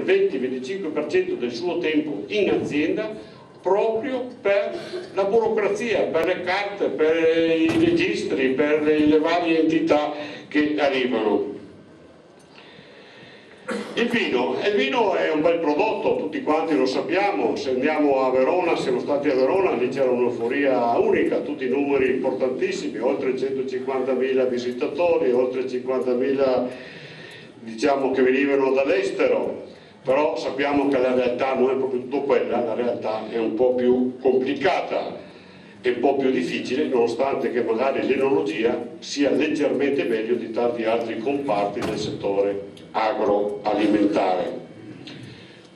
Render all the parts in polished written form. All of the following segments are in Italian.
20-25% del suo tempo in azienda proprio per la burocrazia, per le carte, per i registri, per le varie entità che arrivano. Il vino è un bel prodotto, tutti quanti lo sappiamo. Se andiamo a Verona, siamo stati a Verona, lì c'era un'euforia unica, tutti i numeri importantissimi, oltre 150.000 visitatori, oltre 50.000 diciamo che venivano dall'estero, però sappiamo che la realtà non è proprio tutto quella, la realtà è un po' più complicata e un po' più difficile, nonostante che magari l'enologia sia leggermente meglio di tanti altri comparti del settore agroalimentare.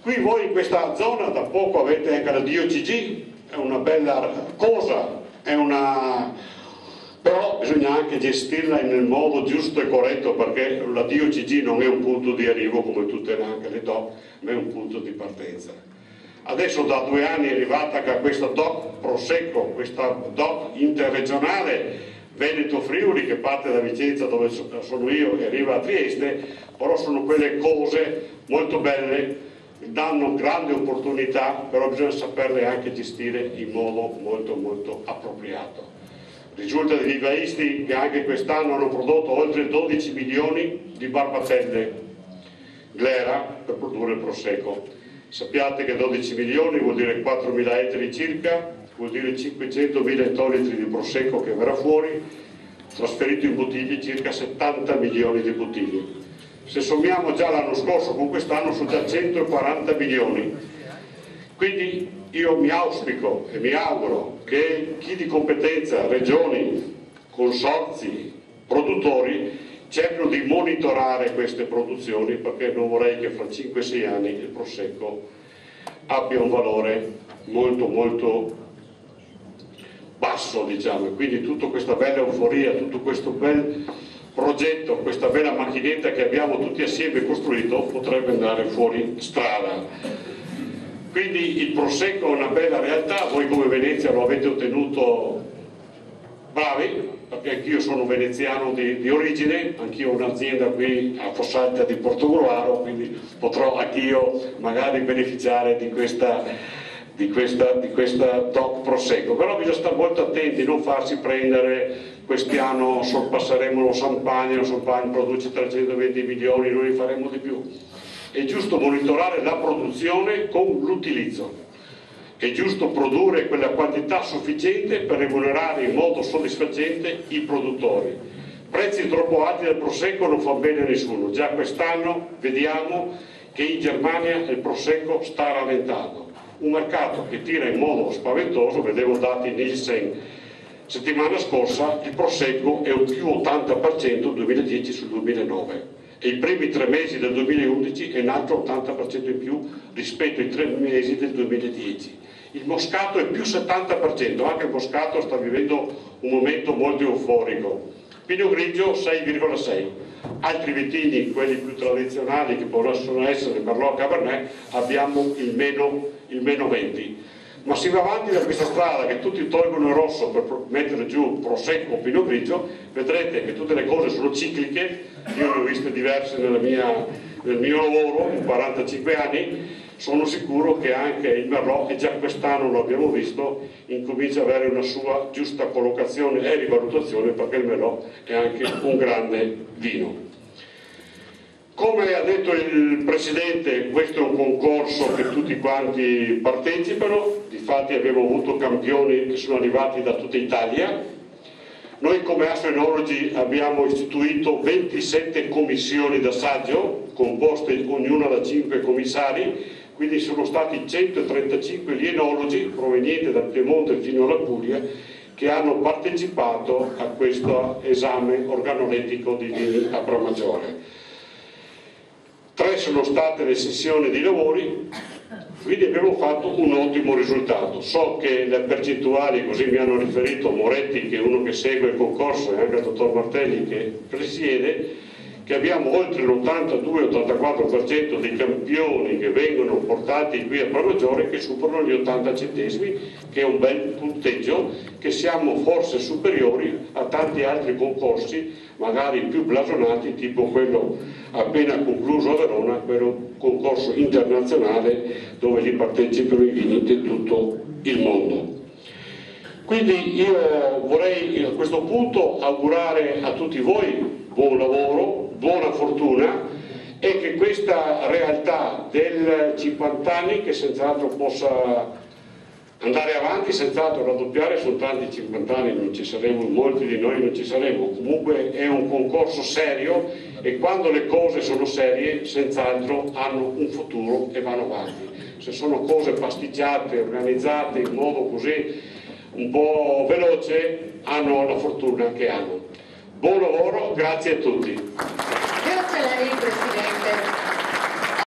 Qui voi in questa zona da poco avete anche la DOCG, è una bella cosa, però bisogna anche gestirla nel modo giusto e corretto, perché la DOCG non è un punto di arrivo come tutte anche le DOC, ma è un punto di partenza. Adesso da 2 anni è arrivata questa DOC Prosecco, questa DOC interregionale Veneto-Friuli, che parte da Vicenza dove sono io e arriva a Trieste, però sono quelle cose molto belle, danno grande opportunità, però bisogna saperle anche gestire in modo molto appropriato. Risulta dai vivaisti che anche quest'anno hanno prodotto oltre 12 milioni di barbatelle glera per produrre il Prosecco. Sappiate che 12 milioni vuol dire 4.000 ettari circa, vuol dire 500.000 ettolitri di Prosecco che verrà fuori, trasferito in bottiglie circa 70 milioni di bottiglie. Se sommiamo già l'anno scorso con quest'anno sono già 140 milioni. Quindi io mi auspico e mi auguro che chi di competenza, regioni, consorzi, produttori, cercano di monitorare queste produzioni, perché non vorrei che fra 5-6 anni il Prosecco abbia un valore molto basso, diciamo, e quindi tutta questa bella euforia, tutto questo bel progetto, questa bella macchinetta che abbiamo tutti assieme costruito potrebbe andare fuori strada. Quindi il Prosecco è una bella realtà, voi come Venezia lo avete ottenuto bravi, perché anch'io sono veneziano di origine, anch'io ho un'azienda qui a Fossalta di Portogruaro, quindi potrò anch'io magari beneficiare di questa DOC Prosecco, però bisogna stare molto attenti, non farsi prendere, quest'anno sorpasseremo lo Champagne produce 320 milioni, noi ne faremo di più. È giusto monitorare la produzione con l'utilizzo. È giusto produrre quella quantità sufficiente per remunerare in modo soddisfacente i produttori. Prezzi troppo alti del Prosecco non fa bene a nessuno. Già quest'anno vediamo che in Germania il Prosecco sta rallentando. Un mercato che tira in modo spaventoso, vedevo dati Nielsen settimana scorsa, il Prosecco è un più 80% 2010 sul 2009. E i primi 3 mesi del 2011 è un altro 80% in più rispetto ai 3 mesi del 2010. Il Moscato è più 70%, anche il Moscato sta vivendo un momento molto euforico. Pinot Grigio 6,6%, altri vitigni, quelli più tradizionali che possono essere Merlot, Cabernet, abbiamo il meno 20%. Ma si va avanti da questa strada che tutti tolgono il rosso per mettere giù Prosecco o Pinot Grigio, vedrete che tutte le cose sono cicliche. Io ne ho viste diverse nel mio lavoro in 45 anni, sono sicuro che anche il Merlot, e già quest'anno lo abbiamo visto, incomincia ad avere una sua giusta collocazione e rivalutazione, perché il Merlot è anche un grande vino. Come ha detto il Presidente, questo è un concorso che tutti quanti partecipano, difatti abbiamo avuto campioni che sono arrivati da tutta Italia. Noi come Assoenologi abbiamo istituito 27 commissioni d'assaggio, composte ognuna da 5 commissari, quindi sono stati 135 gli enologi provenienti dal Piemonte fino alla Puglia che hanno partecipato a questo esame organolettico di vini a Pramaggiore. 3 sono state le sessioni di lavori, quindi abbiamo fatto un ottimo risultato. So che le percentuali, così mi hanno riferito Moretti, che è uno che segue il concorso, e anche il dottor Martelli che presiede, che abbiamo oltre l'82-84% dei campioni che vengono portati qui a Pramaggiore che superano gli 80 centesimi, che è un bel punteggio, che siamo forse superiori a tanti altri concorsi, magari più blasonati, tipo quello appena concluso a Verona, quello concorso internazionale dove li partecipano i vini di tutto il mondo. Quindi io vorrei a questo punto augurare a tutti voi buon lavoro, buona fortuna, e che questa realtà del 50 anni, che senz'altro possa andare avanti, senz'altro raddoppiare, sono tanti 50 anni, non ci saremo, molti di noi non ci saremo, comunque è un concorso serio e quando le cose sono serie senz'altro hanno un futuro e vanno avanti. Se sono cose pasticciate, organizzate in modo così un po' veloce, hanno la fortuna che hanno. Buon lavoro, grazie a tutti. Grazie a lei, Presidente.